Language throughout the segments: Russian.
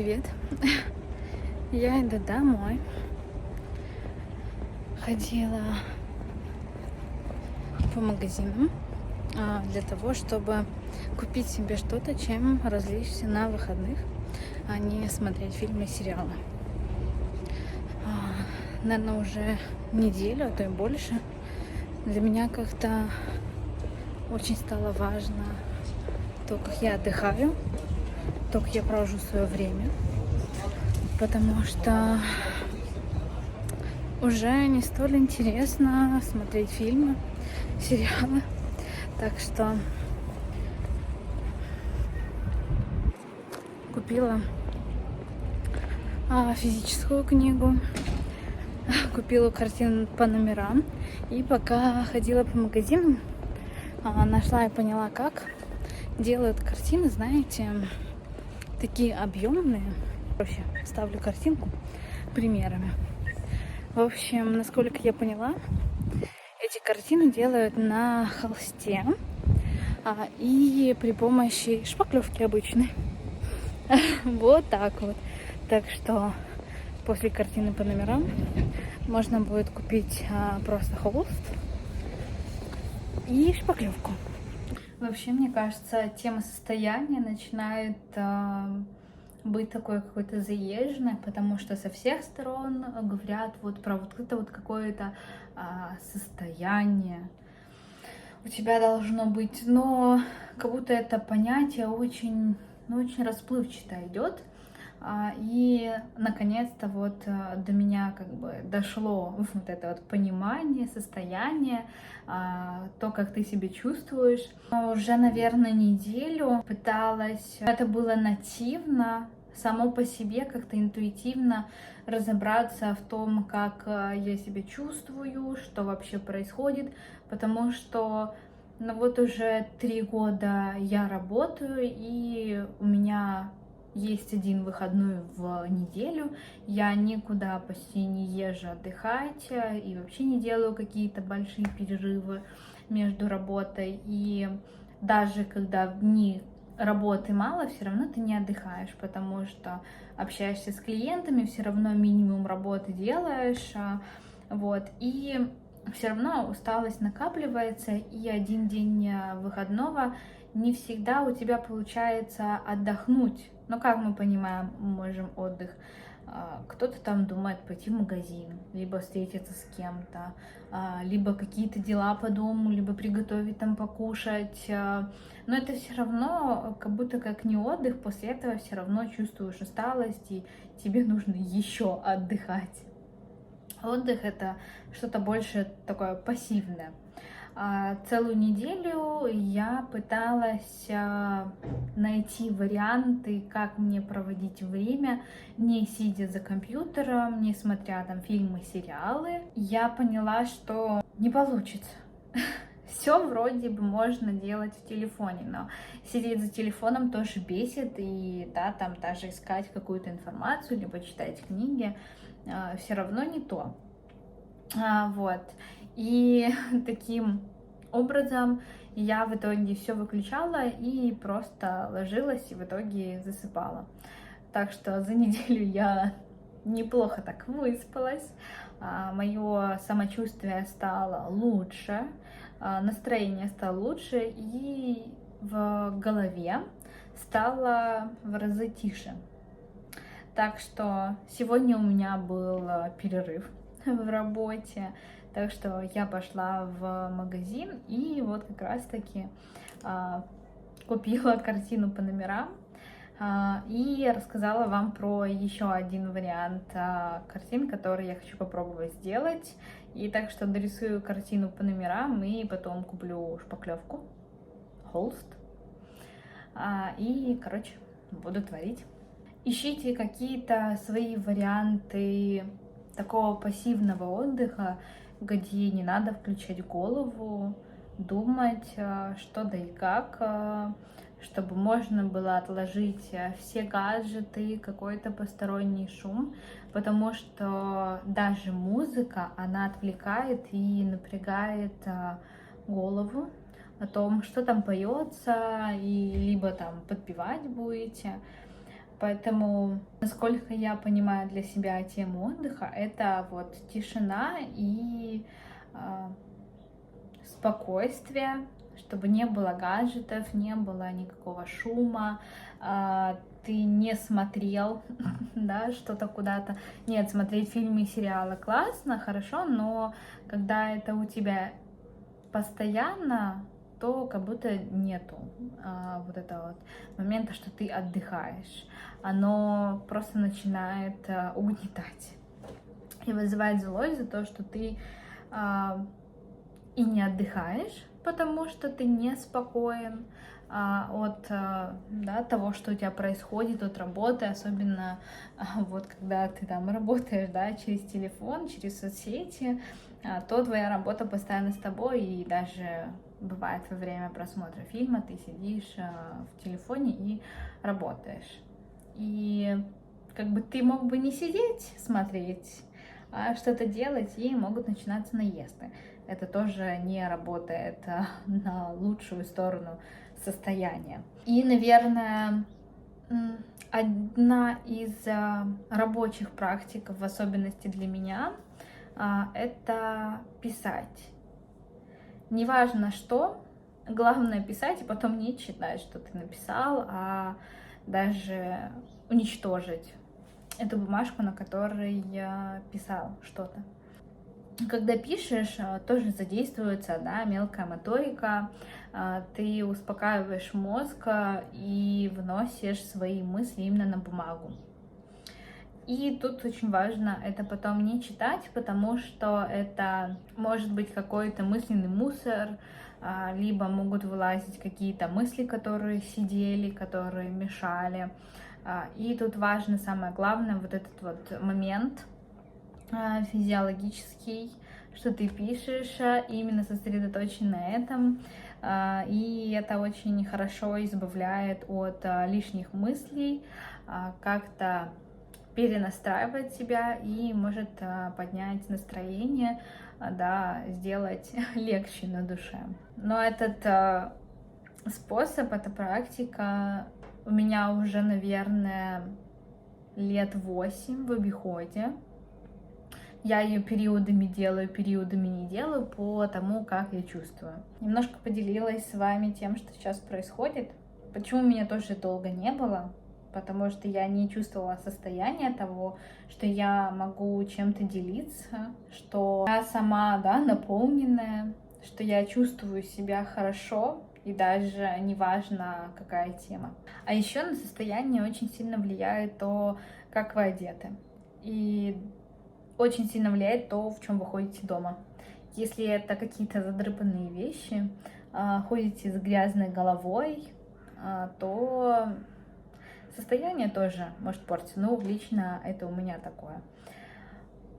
привет. Я иду домой. Ходила по магазинам для того, чтобы купить себе что-то, чем развлечься на выходных, а не смотреть фильмы и сериалы. Наверное, уже неделю, а то и больше. Для меня как-то очень стало важно то, как я отдыхаю, то, как я провожу свое время. Потому что уже не столь интересно смотреть фильмы, сериалы. Так что купила физическую книгу, купила картину по номерам. И пока ходила по магазинам, нашла и поняла, как делают картины, знаете, такие объемные. Короче, ставлю картинку примерами. В общем, насколько я поняла, эти картины делают на холсте и при помощи шпаклевки обычной. Вот так вот. Так что после картины по номерам можно будет купить просто холст и шпаклевку. Вообще, мне кажется, тема состояния начинает быть такой какой-то заезженной, потому что со всех сторон говорят вот про вот это вот какое-то состояние у тебя должно быть, но как будто это понятие очень, очень расплывчато идет. И наконец-то вот до меня как бы дошло вот это вот понимание, состояние, то, как ты себя чувствуешь. Уже, наверное, неделю пыталась, это было нативно, само по себе как-то интуитивно разобраться в том, как я себя чувствую, что вообще происходит, потому что ну вот уже 3 года я работаю, и у меня есть один выходной в неделю. Я никуда почти не езжу отдыхать и вообще не делаю какие-то большие перерывы между работой. И даже когда в дни работы мало, все равно ты не отдыхаешь, потому что общаешься с клиентами, все равно минимум работы делаешь, вот, и все равно усталость накапливается, и один день выходного не всегда у тебя получается отдохнуть. Но как мы понимаем, мы можем отдых. Кто-то там думает пойти в магазин, либо встретиться с кем-то, либо какие-то дела по дому, либо приготовить там покушать. Но это все равно как будто как не отдых, после этого все равно чувствуешь усталость, и тебе нужно еще отдыхать. Отдых — это что-то больше такое пассивное. Целую неделю я пыталась найти варианты, как мне проводить время, не сидя за компьютером, не смотря там фильмы, сериалы. Я поняла, что не получится. Все вроде бы можно делать в телефоне, но сидеть за телефоном тоже бесит, и да, там даже искать какую-то информацию, либо читать книги, все равно не то. Вот. И таким образом я в итоге все выключала и просто ложилась и в итоге засыпала. Так что за неделю я неплохо так выспалась, мое самочувствие стало лучше, настроение стало лучше, и в голове стало в разы тише. Так что сегодня у меня был перерыв в работе, так что я пошла в магазин и вот как раз-таки купила картину по номерам и рассказала вам про еще один вариант картин, который я хочу попробовать сделать. И так что дорисую картину по номерам и потом куплю шпаклевку, холст и, короче, буду творить. Ищите какие-то свои варианты такого пассивного отдыха, где не надо включать голову, думать, что да и как, чтобы можно было отложить все гаджеты, какой-то посторонний шум, потому что даже музыка, она отвлекает и напрягает голову о том, что там поется, и либо там подпевать будете. Поэтому, насколько я понимаю для себя тему отдыха, это вот тишина и спокойствие, чтобы не было гаджетов, не было никакого шума, ты не смотрел, да, что-то куда-то. Нет, смотреть фильмы и сериалы классно, хорошо, но когда это у тебя постоянно, то как будто нету вот этого вот момента, что ты отдыхаешь. Оно просто начинает угнетать и вызывает злость за то, что ты и не отдыхаешь, потому что ты неспокоен от да, того, что у тебя происходит, от работы, особенно вот когда ты там работаешь, да, через телефон, через соцсети, то твоя работа постоянно с тобой, и даже бывает во время просмотра фильма ты сидишь в телефоне и работаешь. И как бы ты мог бы не сидеть, смотреть, а что-то делать, и могут начинаться наезды. Это тоже не работает на лучшую сторону состояния. И, наверное, одна из рабочих практик, в особенности для меня, это писать. Неважно что, главное писать и потом не читать, что ты написал, а даже уничтожить эту бумажку, на которой я писал что-то. Когда пишешь, тоже задействуется, да, мелкая моторика, ты успокаиваешь мозг и вносишь свои мысли именно на бумагу. И тут очень важно это потом не читать, потому что это может быть какой-то мысленный мусор, либо могут вылазить какие-то мысли, которые сидели, которые мешали. И тут важно, самое главное, вот этот вот момент физиологический, что ты пишешь, именно сосредоточен на этом. И это очень хорошо избавляет от лишних мыслей, как-то перенастраивать себя и может поднять настроение, да, сделать легче на душе. Но этот способ, эта практика у меня уже, наверное, лет 8 в обиходе. Я ее периодами делаю, периодами не делаю по тому, как я чувствую. Немножко поделилась с вами тем, что сейчас происходит. Почему меня тоже долго не было? Потому что я не чувствовала состояние того, что я могу чем-то делиться, что я сама, да, наполненная, что я чувствую себя хорошо, и даже неважно, какая тема. А еще на состояние очень сильно влияет то, как вы одеты. И очень сильно влияет то, в чем вы ходите дома. Если это какие-то задрыпанные вещи, ходите с грязной головой, то состояние тоже может портиться. Ну, лично это у меня такое.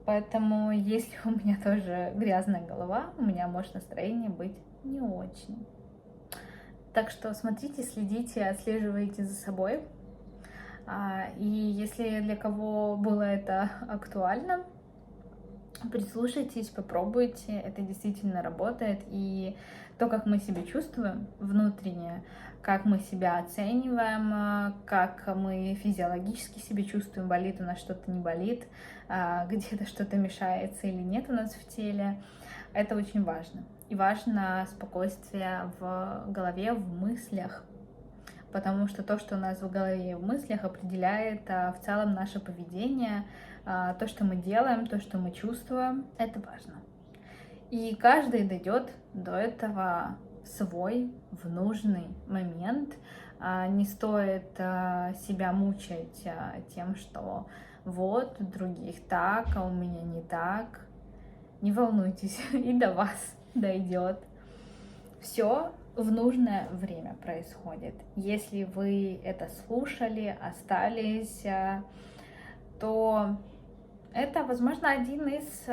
Поэтому, если у меня тоже грязная голова, у меня может настроение быть не очень. Так что смотрите, следите, отслеживайте за собой. И если для кого было это актуально, прислушайтесь, попробуйте, это действительно работает. И то, как мы себя чувствуем внутренне, как мы себя оцениваем, как мы физиологически себя чувствуем, болит у нас что-то, не болит, где-то что-то мешается или нет у нас в теле, это очень важно. И важно спокойствие в голове, в мыслях, потому что то, что у нас в голове и в мыслях, определяет в целом наше поведение, то, что мы делаем, то, что мы чувствуем, это важно. И каждый дойдет до этого в свой, в нужный момент. Не стоит себя мучить тем, что вот, у других так, а у меня не так. Не волнуйтесь, и до вас дойдет. Все в нужное время происходит. Если вы это слушали, остались, то это, возможно, один из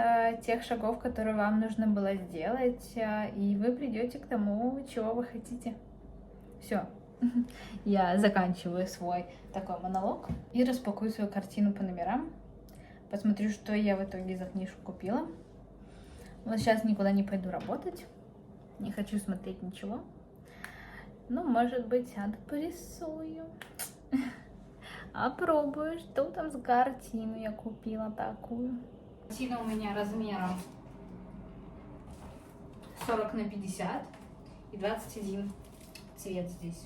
тех шагов, которые вам нужно было сделать, и вы придете к тому, чего вы хотите. Все. Я заканчиваю свой такой монолог и распакую свою картину по номерам. Посмотрю, что я в итоге за книжку купила. Вот сейчас никуда не пойду работать. Не хочу смотреть ничего. Ну, может быть, сяду порисую. Опробую, что там с картину я купила такую. Картина у меня размером 40 на 50 и 21 цвет здесь.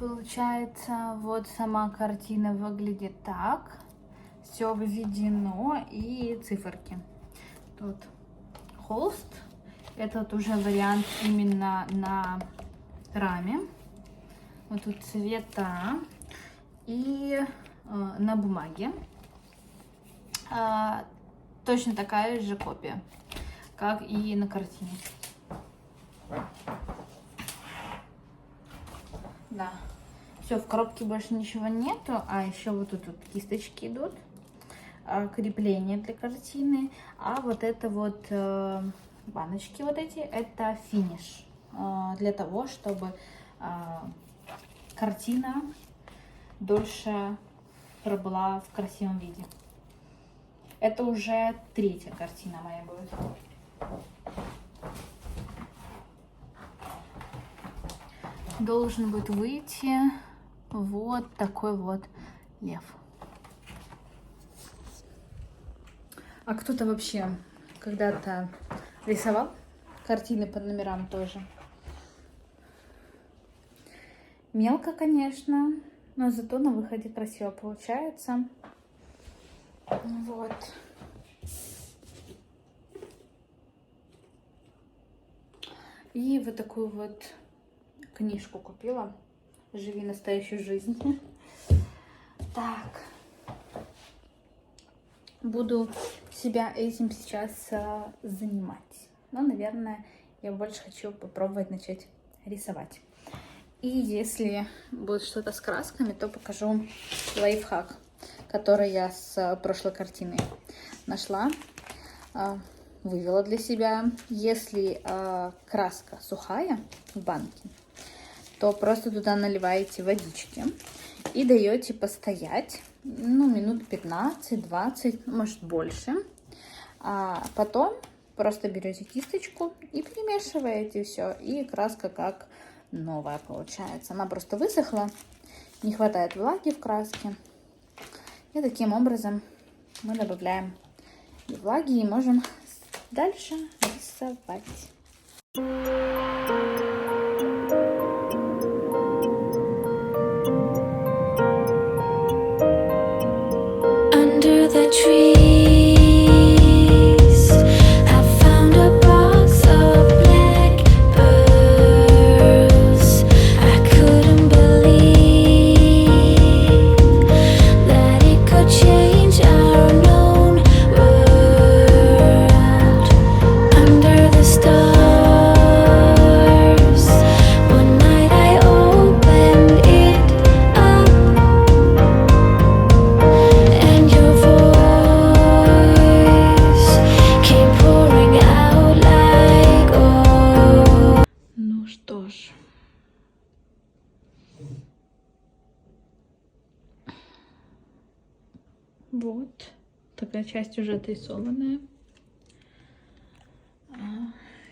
Получается, вот сама картина выглядит так. Все введено и циферки. Тут холст. Этот уже вариант именно на раме. Вот тут цвета. И на бумаге. Точно такая же копия, как и на картине. Да. Все, в коробке больше ничего нету, а еще вот тут вот кисточки идут, крепление для картины, а вот это вот баночки вот эти, это финиш, для того, чтобы картина дольше пробыла в красивом виде. Это уже третья картина моя будет. Должен будет выйти вот такой вот лев. А кто-то вообще когда-то рисовал картины по номерам тоже? Мелко, конечно, но зато на выходе красиво получается. Вот. И вот такую вот книжку купила. «Живи настоящую жизнь». Так. Буду себя этим сейчас занимать. Но, наверное, я больше хочу попробовать начать рисовать. И если будет что-то с красками, то покажу лайфхак, который я с прошлой картины нашла. Вывела для себя. Если краска сухая в банке, то просто туда наливаете водички и даете постоять, ну, минут 15-20, может больше. А потом просто берете кисточку и перемешиваете все, и краска как новая получается. Она просто высохла, не хватает влаги в краске. И таким образом мы добавляем влаги и можем дальше рисовать. Under the trees, I found a box of black pearls. I couldn't believe that it could change our known world. Under the stars, one night I opened it up, and your voice came pouring out like oil. Ну что ж. Вот. Такая часть уже отрисованная.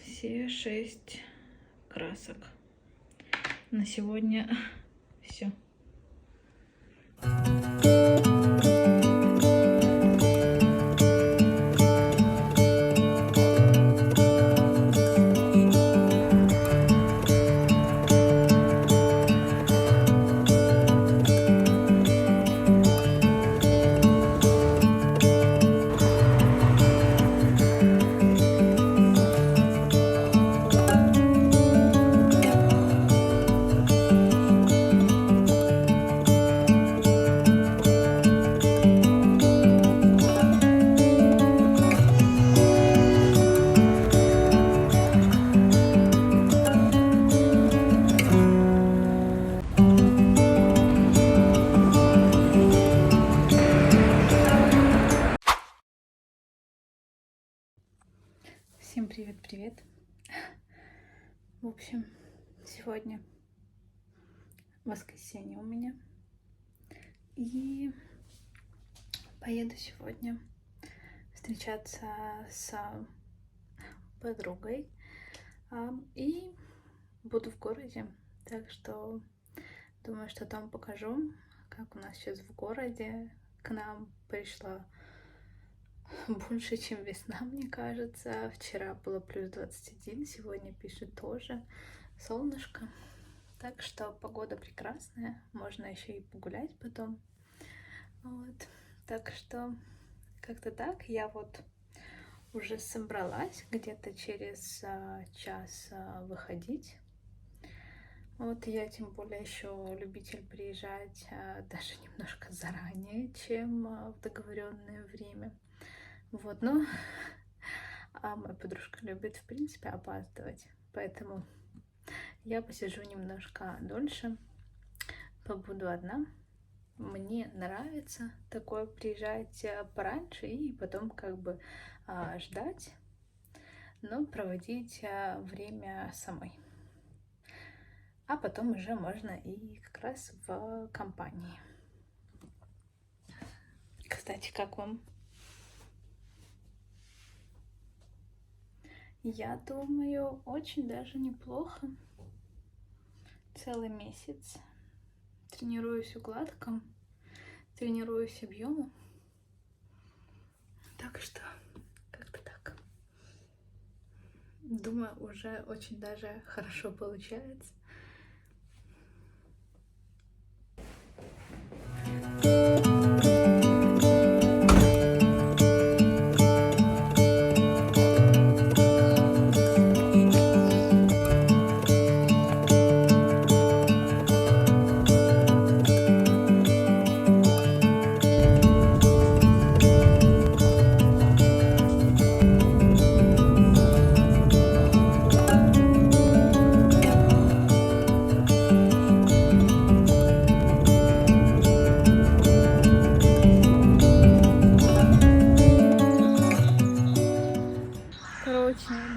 Все 6 красок. На сегодня все. Привет. В общем, сегодня воскресенье у меня. И поеду сегодня встречаться с подругой. И буду в городе. Так что думаю, что там покажу, как у нас сейчас в городе. К нам пришла больше, чем весна, мне кажется. Вчера было плюс 21, сегодня пишет тоже солнышко. Так что погода прекрасная, можно еще и погулять потом. Вот. Так что как-то так. Я вот уже собралась где-то через час выходить. Вот я тем более еще любитель приезжать даже немножко заранее, чем в договоренное время. Вот, но моя подружка любит, в принципе, опаздывать, поэтому я посижу немножко дольше, побуду одна. Мне нравится такое приезжать пораньше и потом как бы ждать, но проводить время самой. А потом уже можно и как раз в компании. Кстати, как вам? Я думаю, очень даже неплохо. Целый месяц тренируюсь укладкам, тренируюсь объему. Так что как-то так. Думаю, уже очень даже хорошо получается.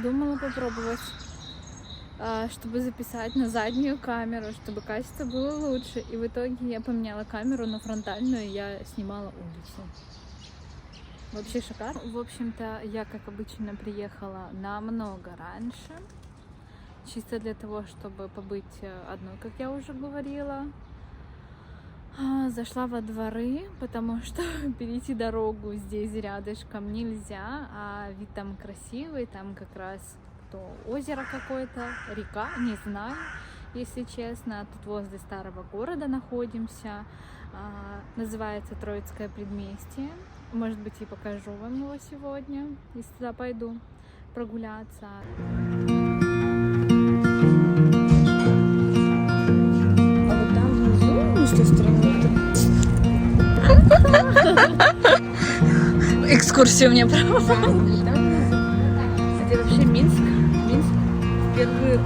Думала попробовать, чтобы записать на заднюю камеру, чтобы качество было лучше. И в итоге я поменяла камеру на фронтальную, и я снимала улицу. Вообще шикарно. В общем-то, я, как обычно, приехала намного раньше. Чисто для того, чтобы побыть одной, как я уже говорила. Зашла во дворы, потому что перейти дорогу здесь рядышком нельзя, а вид там красивый, там как раз озеро какое-то, река, не знаю, если честно. Тут возле старого города находимся, называется Троицкое предместье. Может быть, и покажу вам его сегодня, если туда пойду прогуляться. Экскурсию мне проводили. Это вообще Минск впервые